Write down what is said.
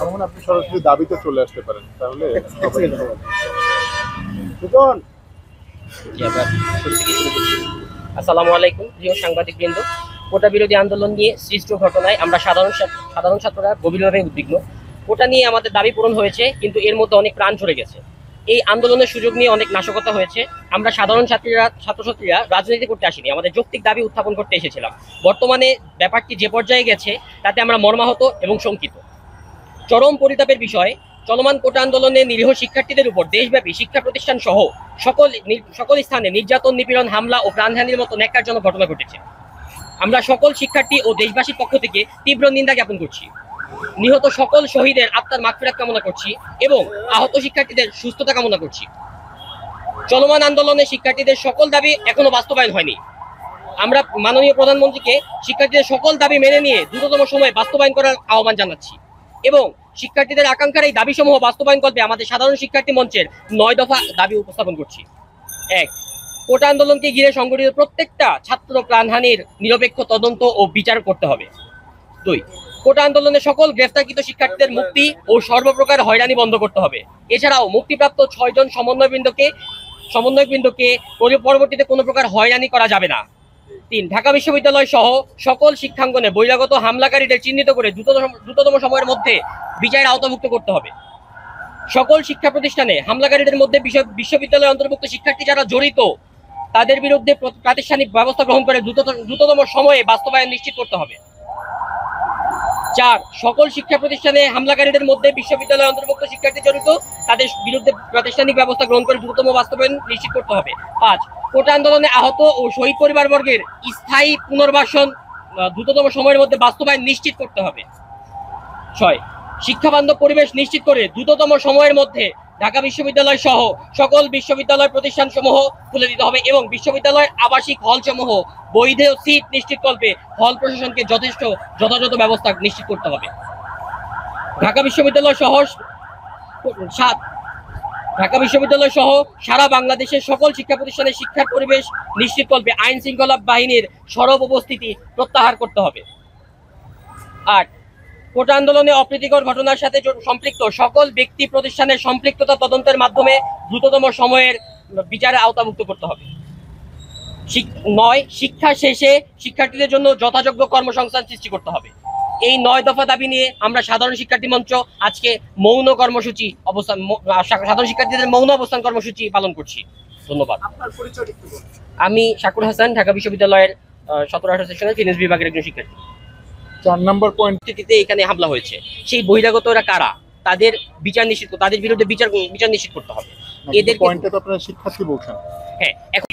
আমার আপনি সরাসরি দাবিতে চলে আসতে পারেন, তাহলে আসসালামু আলাইকুম প্রিয় সাংবাদিকবৃন্দ। কোটা বিরোধী আন্দোলন নিয়ে সৃষ্ট ঘটনায় আমরা সাধারণ ছাত্ররা গভীরভাবে উদ্বিগ্ন। কোটা নিয়ে আমাদের দাবি পূরণ হয়েছে, কিন্তু এর মধ্যে অনেক প্রাণ ঝরে গেছে। এই আন্দোলনের সুযোগ নিয়ে অনেক নাশকতা হয়েছে। আমরা সাধারণ ছাত্রছাত্রীরা রাজনীতি করতে আসিনি, আমাদের যৌক্তিক দাবি উত্থাপন করতে এসেছিলাম। বর্তমানে ব্যাপারটি যে পর্যায়ে গেছে তাতে আমরা মর্মাহত এবং শঙ্কিত। চরম পরিতাপের বিষয়, চলমান কোটা আন্দোলনে নিরীহ শিক্ষার্থীদের উপর দেশব্যাপী শিক্ষা প্রতিষ্ঠান সহ সকল স্থানে নির্যাতন, নিপীড়ন, হামলা ও প্রাণহানির মতো ন্যাক্কারজনক ঘটনা ঘটেছে। আমরা সকল শিক্ষার্থী ও দেশবাসীর পক্ষ থেকে তীব্র নিন্দা জ্ঞাপন করছি। নিহত সকল শহীদের আত্মার মাগফিরাত কামনা করছি এবং আহত শিক্ষার্থীদের সুস্থতা কামনা করছি। চলমান আন্দোলনে শিক্ষার্থীদের সকল দাবি এখনো বাস্তবায়ন হয়নি। আমরা মাননীয় প্রধানমন্ত্রীকে শিক্ষার্থীদের সকল দাবি মেনে নিয়ে দ্রুততম সময়ে বাস্তবায়ন করার আহ্বান জানাচ্ছি এবং শিক্ষার্থীদের আকাঙ্ক্ষার এই দাবিসমূহ বাস্তবায়ন করতে আমাদের সাধারণ শিক্ষার্থী মঞ্চের 9 দফা দাবি উপস্থাপন করছি। 1. কোটা আন্দোলনকে ঘিরে সংঘটিত প্রত্যেকটা ছাত্র প্রাণহানির নিরপেক্ষ তদন্ত ও বিচার করতে হবে। 2. কোটা আন্দোলনে সকল গ্রেফতারকৃত শিক্ষার্থীদের মুক্তি ও সর্বপ্রকার হয়রানি বন্ধ করতে হবে। এছাড়াও মুক্তিপ্রাপ্ত 6 জন সমন্বয়কবৃন্দকে পরবর্তীতে কোনো প্রকার হয়রানি করা যাবে না। 3. ঢাকা বিশ্ববিদ্যালয় সহ সকল শিক্ষাঙ্গনে বহিরাগত হামলাকারীদের চিহ্নিত করে দ্রুততম সময়ের মধ্যে বিচারের আওতাভুক্ত করতে হবে। সকল শিক্ষা প্রতিষ্ঠানে হামলাকারীদের মধ্যে বিশ্ববিদ্যালয় অন্তর্ভুক্ত শিক্ষার্থী যারা জড়িত তাদের বিরুদ্ধে প্রাতিষ্ঠানিক ব্যবস্থা গ্রহণ করে দ্রুততম সময়ে বাস্তবায়ন নিশ্চিত করতে হবে। 4. সকল শিক্ষা প্রতিষ্ঠানে হামলাকারীদের মধ্যে বিশ্ববিদ্যালয় অন্তর্ভুক্ত শিক্ষার্থী জড়িত তাদের বিরুদ্ধে প্রাতিষ্ঠানিক ব্যবস্থা গ্রহণ করে দ্রুততম বাস্তবায়ন নিশ্চিত করতে হবে। 5. কোটা আন্দোলনে আহত ও শহীদ পরিবারবর্গের স্থায়ী পুনর্বাসন দ্রুততম সময়ের মধ্যে বাস্তবায়ন নিশ্চিত করতে হবে। 6. শিক্ষাবান্ধব পরিবেশ নিশ্চিত করে দ্রুততম সময়ের মধ্যে ঢাকা বিশ্ববিদ্যালয় সহ সকল বিশ্ববিদ্যালয় প্রতিষ্ঠানসমূহ খুলে দিতে হবে এবং বিশ্ববিদ্যালয়ের আবাসিক হলসমূহ বৈধ সিট নিশ্চিতকল্পে হল প্রশাসনকে যথাযথ ব্যবস্থা নিশ্চিত করতে হবে। ঢাকা বিশ্ববিদ্যালয় সহ সারা বাংলাদেশের সকল শিক্ষা প্রতিষ্ঠানের শিক্ষার পরিবেশ নিশ্চিতকল্পে আইন শৃঙ্খলা বাহিনীর সরব উপস্থিতি প্রত্যাহার করতে হবে। 8. কোটা আন্দোলনে অপ্রীতিকর ঘটনার সাথে সম্পৃক্ত সকল ব্যক্তি প্রতিষ্ঠানের সম্পৃক্ততা তদন্তের মাধ্যমে দ্রুততম সময়ের বিচারে আওতাভুক্ত করতে হবে। 9. শিক্ষা শেষে শিক্ষার্থীদের জন্য যথাযোগ্য কর্মসংস্থান সৃষ্টি করতে হবে। এই 9 দফা দাবি নিয়ে আমরা সাধারণ শিক্ষার্থী মঞ্চ আজকে সাধারণ শিক্ষার্থীদের মৌন অবস্থান কর্মসূচি পালন করছি। ধন্যবাদ। আমি শাকুর হাসান, ঢাকা বিশ্ববিদ্যালয়ের 17-18 সেকশনের ফিনান্স বিভাগের একজন শিক্ষার্থী। 4 নম্বর পয়েন্টটিতে এখানে হামলা হয়েছে, সেই বহিরাগতরা কারা, তাদের বিচার নিশ্চিত, তাদের বিরুদ্ধে বিচার নিশ্চিত করতে হবে। এদের পয়েন্টে তো আপনারা শিক্ষার্থী বলছেন। হ্যাঁ, এখন